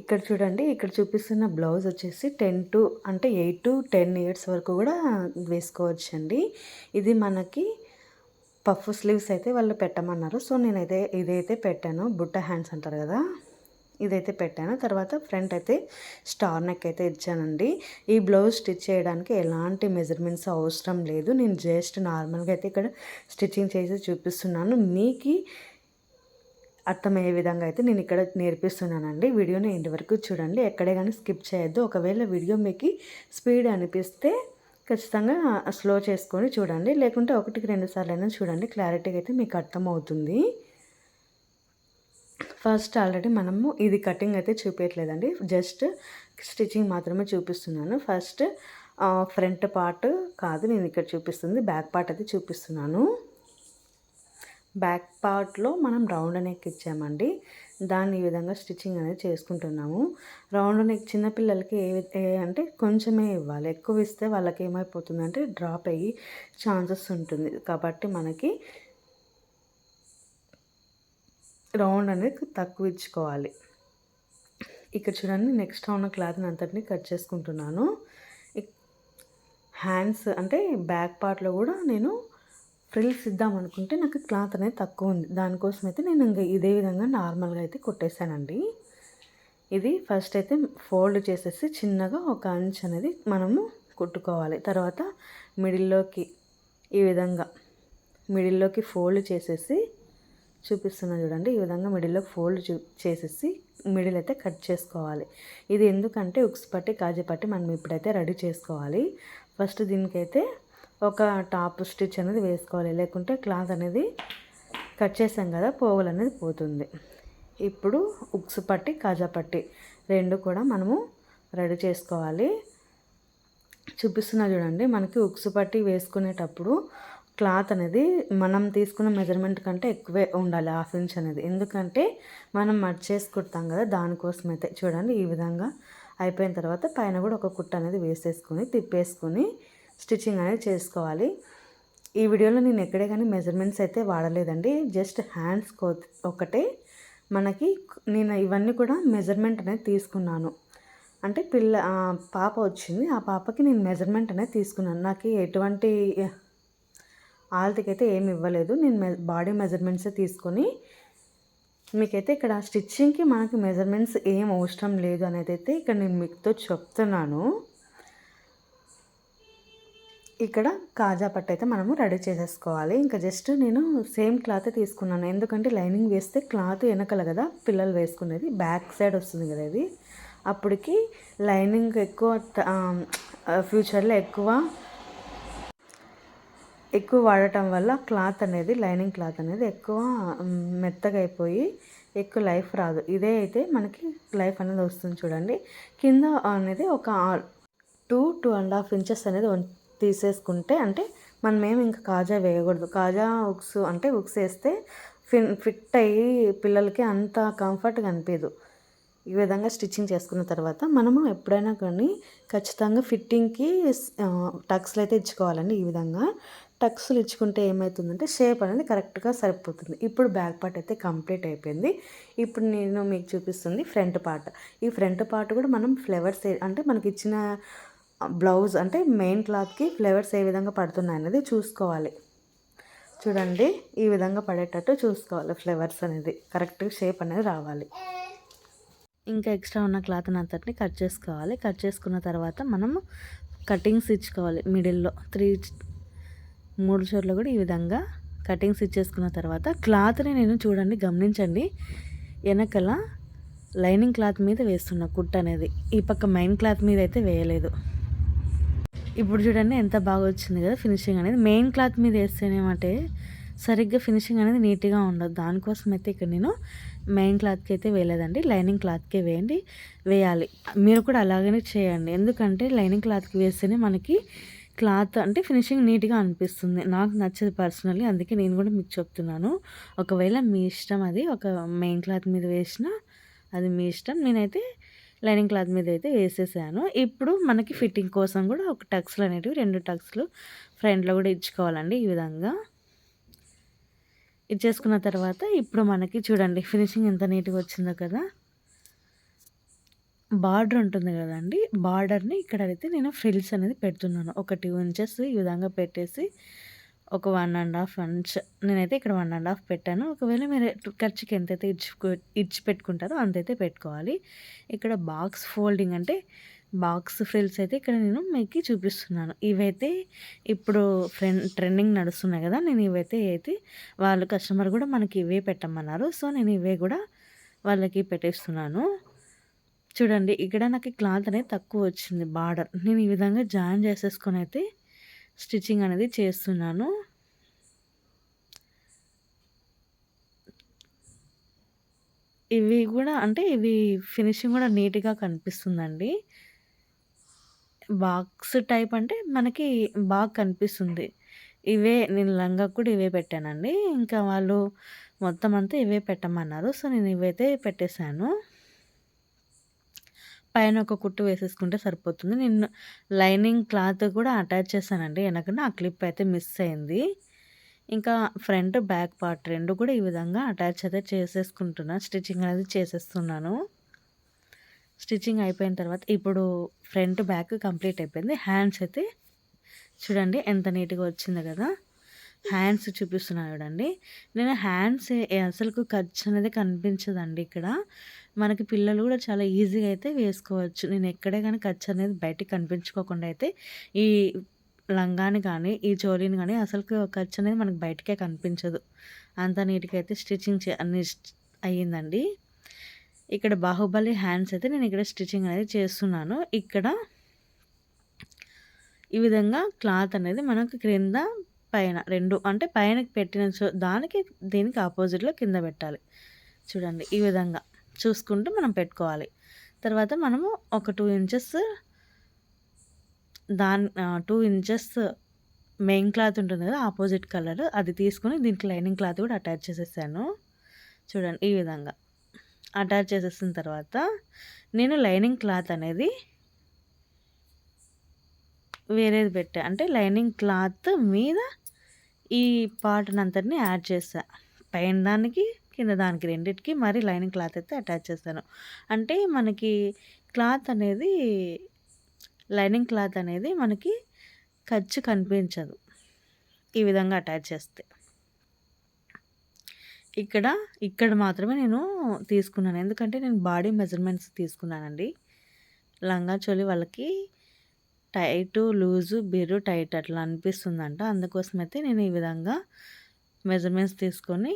ఇక్కడ చూడండి, ఇక్కడ చూపిస్తున్న బ్లౌజ్ వచ్చేసి 8 to 10 ఇయర్స్ వరకు కూడా వేసుకోవచ్చండి. ఇది మనకి పఫ్ స్లీవ్స్ అయితే వాళ్ళు పెట్టమన్నారు. సో నేనైతే ఇదైతే పెట్టాను. బుట్ట హ్యాండ్స్ అంటారు కదా, ఇదైతే పెట్టాను. తర్వాత ఫ్రంట్ అయితే స్టార్ నెక్ అయితే ఇచ్చానండి. ఈ బ్లౌజ్ స్టిచ్ చేయడానికి ఎలాంటి మెజర్మెంట్స్ అవసరం లేదు. నేను జస్ట్ నార్మల్గా అయితే ఇక్కడ స్టిచ్చింగ్ చేసి చూపిస్తున్నాను. మీకు అర్థమయ్యే విధంగా అయితే నేను ఇక్కడ నేర్పిస్తున్నానండి. వీడియోని ఎండ్ వరకు చూడండి, ఎక్కడే కానీ స్కిప్ చేయొద్దు. ఒకవేళ వీడియో మీకు స్పీడ్ అనిపిస్తే ఖచ్చితంగా స్లో చేసుకొని చూడండి, లేకుంటే 1-2 సార్లు అయినా చూడండి. క్లారిటీగా అయితే మీకు అర్థమవుతుంది. ఫస్ట్ ఆల్రెడీ మనము ఇది కటింగ్ అయితే చూపించట్లేదండి, జస్ట్ స్టిచ్చింగ్ మాత్రమే చూపిస్తున్నాను. ఫస్ట్ ఫ్రంట్ పార్ట్ కాదు నేను ఇక్కడ చూపిస్తుంది, బ్యాక్ పార్ట్ అయితే చూపిస్తున్నాను. బ్యాక్ పార్ట్లో మనం రౌండ్ నెక్ ఇచ్చామండి. దాన్ని ఈ విధంగా స్టిచ్చింగ్ అనేది చేసుకుంటున్నాము. రౌండ్ నెక్ చిన్నపిల్లలకి అంటే కొంచెమే ఇవ్వాలి, ఎక్కువ ఇస్తే వాళ్ళకి ఏమైపోతుందంటే డ్రాప్ అయ్యి ఛాన్సెస్ ఉంటుంది. కాబట్టి మనకి రౌండ్ అనేది తక్కువ ఇచ్చుకోవాలి. ఇక్కడ చూడండి, నెక్స్ట్ ఉన్న క్లాత్ని అంతటిని కట్ చేసుకుంటున్నాను. హ్యాండ్స్ అంటే బ్యాక్ పార్ట్లో కూడా నేను ఫ్రిల్స్ ఇద్దాం అనుకుంటే నాకు క్లాత్ అనేది తక్కువ ఉంది. దానికోసం అయితే నేను ఇంకా ఇదే విధంగా నార్మల్గా అయితే కుట్టేశానండి. ఇది ఫస్ట్ అయితే ఫోల్డ్ చేసేసి చిన్నగా ఒక అంచు అనేది మనము కుట్టుకోవాలి. తర్వాత మిడిల్లోకి ఈ విధంగా మిడిల్లోకి ఫోల్డ్ చేసేసి చూపిస్తున్నా చూడండి, ఈ విధంగా మిడిల్లో ఫోల్డ్ చేసేసి మిడిల్ అయితే కట్ చేసుకోవాలి. ఇది ఎందుకంటే ఉక్స్ పట్టి కాజా పట్టి మనం ఇప్పుడైతే రెడీ చేసుకోవాలి. ఫస్ట్ దీనికైతే ఒక టాప్ స్టిచ్ అనేది వేసుకోవాలి, లేకుంటే క్లాత్ అనేది కట్ చేసాం కదా, పోగులు అనేది పోతుంది. ఇప్పుడు ఉక్స్ పట్టి కాజా పట్టి రెండు కూడా మనము రెడీ చేసుకోవాలి. చూపిస్తున్నా చూడండి, మనకి ఉక్స్ పట్టి వేసుకునేటప్పుడు క్లాత్ అనేది మనం తీసుకున్న మెజర్మెంట్ కంటే ఎక్కువే ఉండాలి, 1/2 ఇంచ్ అనేది. ఎందుకంటే మనం మడ్ చేసి కుడతాం కదా, దానికోసం అయితే చూడండి. ఈ విధంగా అయిపోయిన తర్వాత పైన కూడా ఒక కుట్ట అనేది వేసేసుకొని తిప్పేసుకొని స్టిచ్చింగ్ అనేది చేసుకోవాలి. ఈ వీడియోలో నేను ఎక్కడే కానీ మెజర్మెంట్స్ అయితే వాడలేదండి, జస్ట్ హ్యాండ్స్ ఒకటే మనకి నేను ఇవన్నీ కూడా మెజర్మెంట్ అనేది తీసుకున్నాను. అంటే పాప వచ్చింది, ఆ పాపకి నేను మెజర్మెంట్ అనేది తీసుకున్నాను. నాకు ఎటువంటి ఆల్తికైతే ఏమి ఇవ్వలేదు, నేను బాడీ మెజర్మెంట్సే తీసుకొని మీకైతే ఇక్కడ స్టిచ్చింగ్కి మనకి మెజర్మెంట్స్ ఏం అవసరం లేదు అనేది అయితే ఇక్కడ నేను మీతో చెప్తున్నాను. ఇక్కడ కాజా పట్టు అయితే మనము రెడీ చేసేసుకోవాలి. ఇంకా జస్ట్ నేను సేమ్ క్లాత్ తీసుకున్నాను, ఎందుకంటే లైనింగ్ వేస్తే క్లాత్ వెనకల కదా పిల్లలు వేసుకునేది, బ్యాక్ సైడ్ వస్తుంది కదా ఇది. అప్పటికి లైనింగ్ ఎక్కువ ఫ్యూచర్లో ఎక్కువ వాడటం వల్ల క్లాత్ అనేది లైనింగ్ క్లాత్ అనేది ఎక్కువ మెత్తగా అయిపోయి ఎక్కువ లైఫ్ రాదు. ఇదే అయితే మనకి లైఫ్ అనేది వస్తుంది చూడండి. కింద అనేది ఒక 2-2.5 ఇంచెస్ అనేది తీసేసుకుంటే, అంటే మనమేమి ఇంకా కాజా వేయకూడదు. కాజా ఉక్స్ వేస్తే ఫిట్ అయ్యి పిల్లలకి అంత కంఫర్ట్గా అనిపించదు. ఈ విధంగా స్టిచ్చింగ్ చేసుకున్న తర్వాత మనము ఎప్పుడైనా కానీ ఖచ్చితంగా ఫిట్టింగ్కి టక్స్లు అయితే ఇచ్చుకోవాలండి. ఈ విధంగా టక్స్లు ఇచ్చుకుంటే ఏమవుతుందంటే షేప్ అనేది కరెక్ట్గా సరిపోతుంది. ఇప్పుడు బ్యాక్ పార్ట్ అయితే కంప్లీట్ అయిపోయింది. ఇప్పుడు నేను మీకు చూపిస్తుంది ఫ్రంట్ పార్ట్. ఈ ఫ్రంట్ పార్ట్ కూడా మనం ఫ్లవర్స్ అంటే మనకి ఇచ్చిన బ్లౌజ్ అంటే మెయిన్ క్లాత్కి ఫ్లవర్స్ ఏ విధంగా పడుతున్నాయి అనేది చూసుకోవాలి. చూడండి, ఈ విధంగా పడేటట్టు చూసుకోవాలి. ఫ్లవర్స్ అనేది కరెక్ట్గా షేప్ అనేది రావాలి. ఇంకా ఎక్స్ట్రా ఉన్న క్లాత్ అంతటిని కట్ చేసుకోవాలి. కట్ చేసుకున్న తర్వాత మనము కటింగ్స్ ఇచ్చుకోవాలి. మిడిల్లో 3 చోట్ల కూడా ఈ విధంగా కటింగ్స్ ఇచ్చేసుకున్న తర్వాత క్లాత్ని నేను చూడండి గమనించండి, వెనకల లైనింగ్ క్లాత్ మీద వేస్తున్న కుట్ అనేది, ఈ పక్క మెయిన్ క్లాత్ మీద అయితే వేయలేదు. ఇప్పుడు చూడండి ఎంత బాగా వచ్చింది కదా ఫినిషింగ్ అనేది. మెయిన్ క్లాత్ మీద వేస్తేనేమంటే సరిగ్గా ఫినిషింగ్ అనేది నీట్గా ఉండదు. దానికోసం అయితే ఇక్కడ నేను మెయిన్ క్లాత్కి అయితే వేయలేదండి, లైనింగ్ క్లాత్కే వేయాలి. మీరు కూడా అలాగనే చేయండి, ఎందుకంటే లైనింగ్ క్లాత్కి వేస్తేనే మనకి క్లాత్ అంటే ఫినిషింగ్ నీట్గా అనిపిస్తుంది. నాకు నచ్చదు పర్సనల్లీ, అందుకే నేను కూడా మీకు చెప్తున్నాను. ఒకవేళ మీ ఇష్టం, అది ఒక మెయిన్ క్లాత్ మీద వేసినా అది మీ ఇష్టం. నేనైతే లైనింగ్ క్లాత్ మీద అయితే వేసేసాను. ఇప్పుడు మనకి ఫిట్టింగ్ కోసం కూడా ఒక టక్స్లు అనేటివి 2 టక్స్లు ఫ్రంట్లో కూడా ఇచ్చుకోవాలండి. ఈ విధంగా ఇచ్చేసుకున్న తర్వాత ఇప్పుడు మనకి చూడండి ఫినిషింగ్ ఎంత నీట్గా వచ్చిందో కదా. బార్డర్ ఉంటుంది కదండీ! బార్డర్‌ని ఇక్కడైతే నేను ఫ్రిల్స్ అనేది పెడుతున్నాను. ఒక 2 ఇంచెస్ ఈ విధంగా పెట్టేసి ఒక 1 ½ ఇంచ్ నేనైతే ఇక్కడ 1 ½ పెట్టాను. ఒకవేళ మీరు ఖర్చుకి ఎంతైతే ఇడ్చి పెట్టుకుంటారో అంతైతే పెట్టుకోవాలి. ఇక్కడ బాక్స్ ఫోల్డింగ్ అంటే బాక్స్ ఫ్రిల్స్ అయితే ఇక్కడ నేను మీకు చూపిస్తున్నాను. ఇవైతే ఇప్పుడు ట్రెండింగ్ నడుస్తున్నాయి కదా! నేను ఇవైతే వాళ్ళు కస్టమర్ కూడా మనకి ఇవే పెట్టమన్నారు. సో, నేను ఇవే కూడా వాళ్ళకి పెట్టేస్తున్నాను. చూడండి ఇక్కడ నాకు క్లాత్ అనేది తక్కువ వచ్చింది బార్డర్. నేను ఈ విధంగా జాయిన్ చేసేసుకొనైతే స్టిచ్చింగ్ అనేది చేస్తున్నాను. ఇవి గూడా అంటే ఇవి ఫినిషింగ్ గూడా నీట్‌గా కనిపిస్తుందండి. బాక్స్ టైప్ అంటే మనకి బాగా కనిపిస్తుంది. ఇవే నేను లంగాకు కూడా ఇవే పెట్టానండి. ఇంకా వాళ్ళు మొత్తం అంతా ఇవే పెట్టమన్నారు. సో, నేను ఇవైతే పెట్టేసాను. పైన ఒక కుట్టు వేసేసుకుంటే సరిపోతుంది. నేను లైనింగ్ క్లాత్ కూడా అటాచ్ చేశానండి. ఎనకన ఆ క్లిప్ అయితే మిస్ అయింది. ఇంకా ఫ్రంట్, బ్యాక్ పార్ట్ 2 కూడా ఈ విధంగా అటాచ్ అయితే చేసేసుకుంటున్నా. స్టిచ్చింగ్ అనేది చేసేస్తున్నాను. స్టిచ్చింగ్ అయిపోయిన తర్వాత ఇప్పుడు ఫ్రంట్, బ్యాక్ కంప్లీట్ అయిపోయింది. హ్యాండ్స్ అయితే చూడండి ఎంత నీట్‌గా వచ్చిందో కదా! హ్యాండ్స్ చూపిస్తున్నా చూడండి. నేను హ్యాండ్స్ అసలుకు ఖర్చు అనేది కనిపించదండి ఇక్కడ. మనకి పిల్లలు కూడా చాలా ఈజీగా అయితే వేసుకోవచ్చు. నేను ఎక్కడే గాని ఖర్చు అనేది బయటికి కనిపించుకోకుండా అయితే ఈ లంగాని కానీ, ఈ చోలీని గానీ అసలుకు ఖర్చు అనేది మనకు బయటికే కనిపించదు. అంత నీట్‌గా అయితే స్టిచ్చింగ్ అయ్యిందండి. ఇక్కడ బాహుబలి హ్యాండ్స్ అయితే నేను ఇక్కడ స్టిచ్చింగ్ అనేది చేస్తున్నాను. ఇక్కడ ఈ విధంగా క్లాత్ అనేది మనకు క్రింద, పైన 2 అంటే పైనకి పెట్టిన దానికి దీనికి అపోజిట్‌లో కింద పెట్టాలి. చూడండి ఈ విధంగా చూసుకుంటూ మనం పెట్టుకోవాలి. తర్వాత మనము ఒక 2 ఇంచెస్ 2 ఇంచెస్ మెయిన్ క్లాత్ ఉంటుంది కదా! అపోజిట్ కలర్ అది తీసుకొని దీనికి లైనింగ్ క్లాత్ కూడా అటాచ్ చేసేసాను. చూడండి ఈ విధంగా అటాచ్ చేసేసిన తర్వాత నేను లైనింగ్ క్లాత్ అనేది వేరేది పెట్టా. అంటే లైనింగ్ క్లాత్ మీద ఈ పార్ట్‌నంతటిని యాడ్ చేశా. పైన దానికి, కింద దానికి రెండిటికి మరి లైనింగ్ క్లాత్ అయితే అటాచ్ చేశాను. అంటే మనకి క్లాత్ అనేది లైనింగ్ క్లాత్ అనేది మనకి ఖర్చు కనిపించదు. ఈ విధంగా అటాచ్ చేస్తే. ఇక్కడ మాత్రమే నేను తీసుకున్నాను. ఎందుకంటే నేను బాడీ మెజర్‌మెంట్స్ తీసుకున్నానండి. లంగా చోలి వాళ్ళకి టైటు, లూజు, టైట్ అట్లా అనిపిస్తుందంట. అందుకోసమైతే నేను ఈ విధంగా మెజర్‌మెంట్స్ తీసుకొని